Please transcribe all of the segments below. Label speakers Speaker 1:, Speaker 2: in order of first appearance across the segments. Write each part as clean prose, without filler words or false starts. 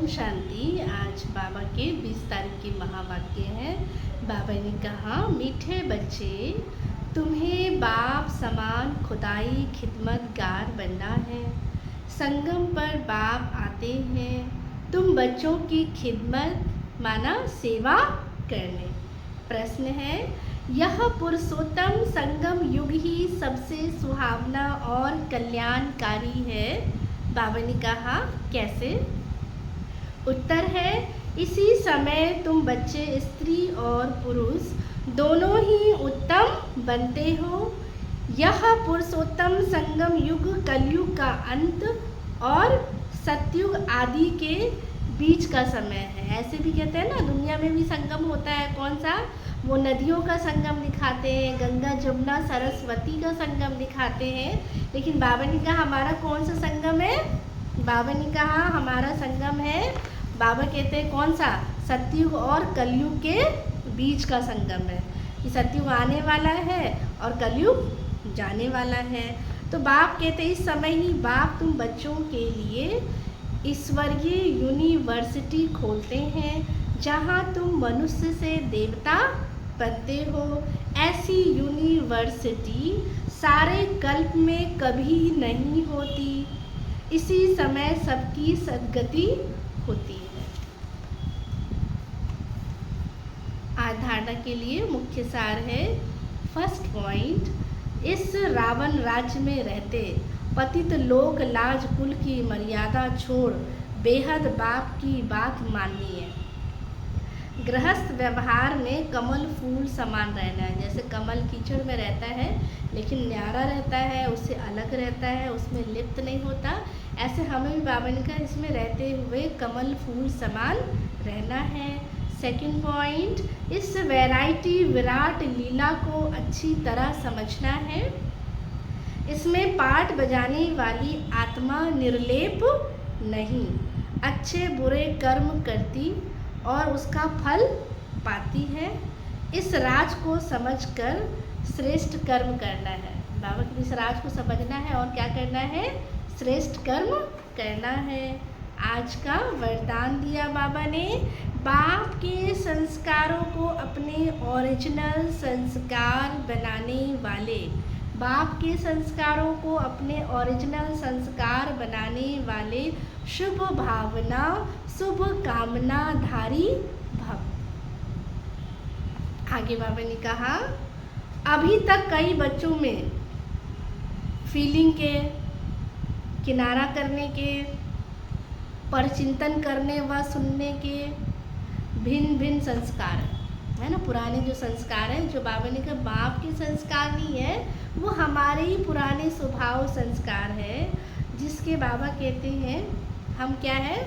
Speaker 1: ओम शांति। आज बाबा के 20 तारीख के महावाक्य हैं। बाबा ने कहा, मीठे बच्चे, तुम्हें बाप समान खुदाई खिदमतगार बनना है। संगम पर बाप आते हैं तुम बच्चों की खिदमत माना सेवा करने। प्रश्न है, यह पुरुषोत्तम संगम युग ही सबसे सुहावना और कल्याणकारी है। बाबा ने कहा, कैसे? उत्तर है, इसी समय तुम बच्चे स्त्री और पुरुष दोनों ही उत्तम बनते हो। यह पुरुषोत्तम संगम युग कलयुग का अंत और सतयुग आदि के बीच का समय है। ऐसे भी कहते हैं ना, दुनिया में भी संगम होता है। कौन सा? वो नदियों का संगम दिखाते हैं, गंगा जमुना सरस्वती का संगम दिखाते हैं। लेकिन बाबा ने कहा हमारा कौन सा संगम है? बाबा ने कहा हमारा संगम है, बाबा कहते हैं कौन सा? सतयुग और कलयुग के बीच का संगम है। कि सतयुग आने वाला है और कलयुग जाने वाला है। तो बाप कहते इस समय ही बाप तुम बच्चों के लिए ईश्वरीय यूनिवर्सिटी खोलते हैं, जहाँ तुम मनुष्य से देवता बनते हो। ऐसी यूनिवर्सिटी सारे कल्प में कभी नहीं होती। इसी समय सबकी सद्गति होती है। आज धारणा के लिए मुख्य सार है। फर्स्ट पॉइंट, इस रावण राज्य में रहते पतित लोग लाज कुल की मर्यादा छोड़ बेहद बाप की बात माननी है। गृहस्थ व्यवहार में कमल फूल समान रहना है। जैसे कमल कीचड़ में रहता है लेकिन न्यारा रहता है, उससे अलग रहता है, उसमें लिप्त नहीं होता। ऐसे हमें भी बाबा ने कहा इसमें रहते हुए कमल फूल समान रहना है। सेकंड पॉइंट, इस वैरायटी विराट लीला को अच्छी तरह समझना है। इसमें पाठ बजाने वाली आत्मा निर्लेप नहीं, अच्छे बुरे कर्म करती और उसका फल पाती है। इस राज को समझकर श्रेष्ठ कर्म करना है। बाबा के इस राज को समझना है और क्या करना है? श्रेष्ठ कर्म करना है। आज का वरदान दिया बाबा ने, बाप के संस्कारों को अपने ओरिजिनल संस्कार बनाने वाले, बाप के संस्कारों को अपने ओरिजिनल संस्कार बनाने वाले शुभ भावना शुभ कामना धारी भव। आगे बाबा ने कहा, अभी तक कई बच्चों में फीलिंग के, किनारा करने के, परचिंतन करने व सुनने के भिन्न भिन्न संस्कार है ना। पुराने जो संस्कार हैं, जो बाबा ने कहा बाप के संस्कार नहीं है, वो हमारे ही पुराने स्वभाव संस्कार है, जिसके बाबा कहते हैं हम क्या है,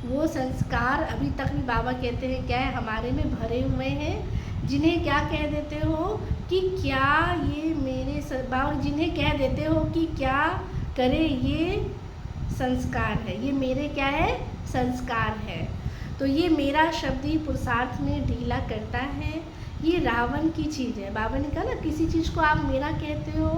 Speaker 1: वो संस्कार अभी तक भी बाबा कहते हैं क्या है, हमारे में भरे हुए हैं। जिन्हें क्या कह देते हो कि क्या ये मेरे बाबा, जिन्हें कह देते हो कि क्या करे ये संस्कार है, ये मेरे क्या है? संस्कार है। तो ये मेरा शब्द ही पुरुषार्थ में ढीला करता है। ये रावण की चीज़ है। बाबा ने कहा ना, किसी चीज़ को आप मेरा कहते हो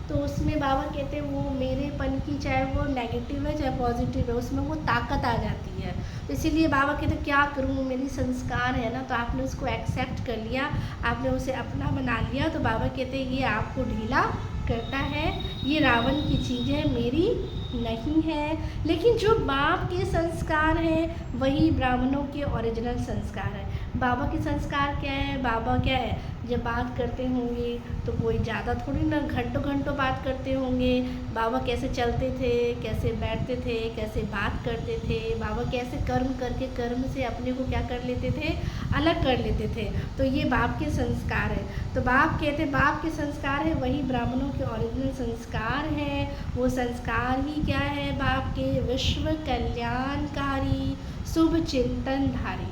Speaker 1: तो उसमें बाबा कहते हैं वो मेरेपन की, चाहे वो नेगेटिव है चाहे पॉजिटिव है, उसमें वो ताकत आ जाती है। तो इसीलिए बाबा कहते क्या करूँ, मेरी संस्कार है ना, तो आपने उसको एक्सेप्ट कर लिया, आपने उसे अपना बना लिया। तो बाबा कहते हैं ये आपको ढीला करता है, ये रावण की चीज़ है, मेरी नहीं है। लेकिन जो बाप के संस्कार हैं वही ब्राह्मणों के ओरिजिनल संस्कार है। बाबा के संस्कार क्या है? बाबा क्या है, जब बात करते होंगे तो कोई ज़्यादा थोड़ी ना घंटों घंटों बात करते होंगे। बाबा कैसे चलते थे, कैसे बैठते थे, कैसे बात करते थे, बाबा कैसे कर्म करके कर्म से अपने को क्या कर लेते थे, अलग कर लेते थे। तो ये बाप के संस्कार है। तो बाप कहते बाप के संस्कार है वही ब्राह्मणों के ओरिजिनल संस्कार है। वो संस्कार ही क्या है? बाप के विश्व कल्याणकारी शुभ चिंतन धारी,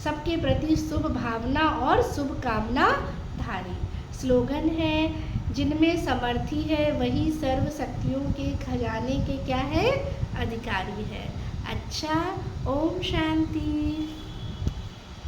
Speaker 1: सबके प्रति शुभ भावना और शुभ कामना धारी। स्लोगन है, जिनमें समर्थी है वही सर्व शक्तियों के खजाने के क्या है? अधिकारी है। अच्छा, ओम शांति।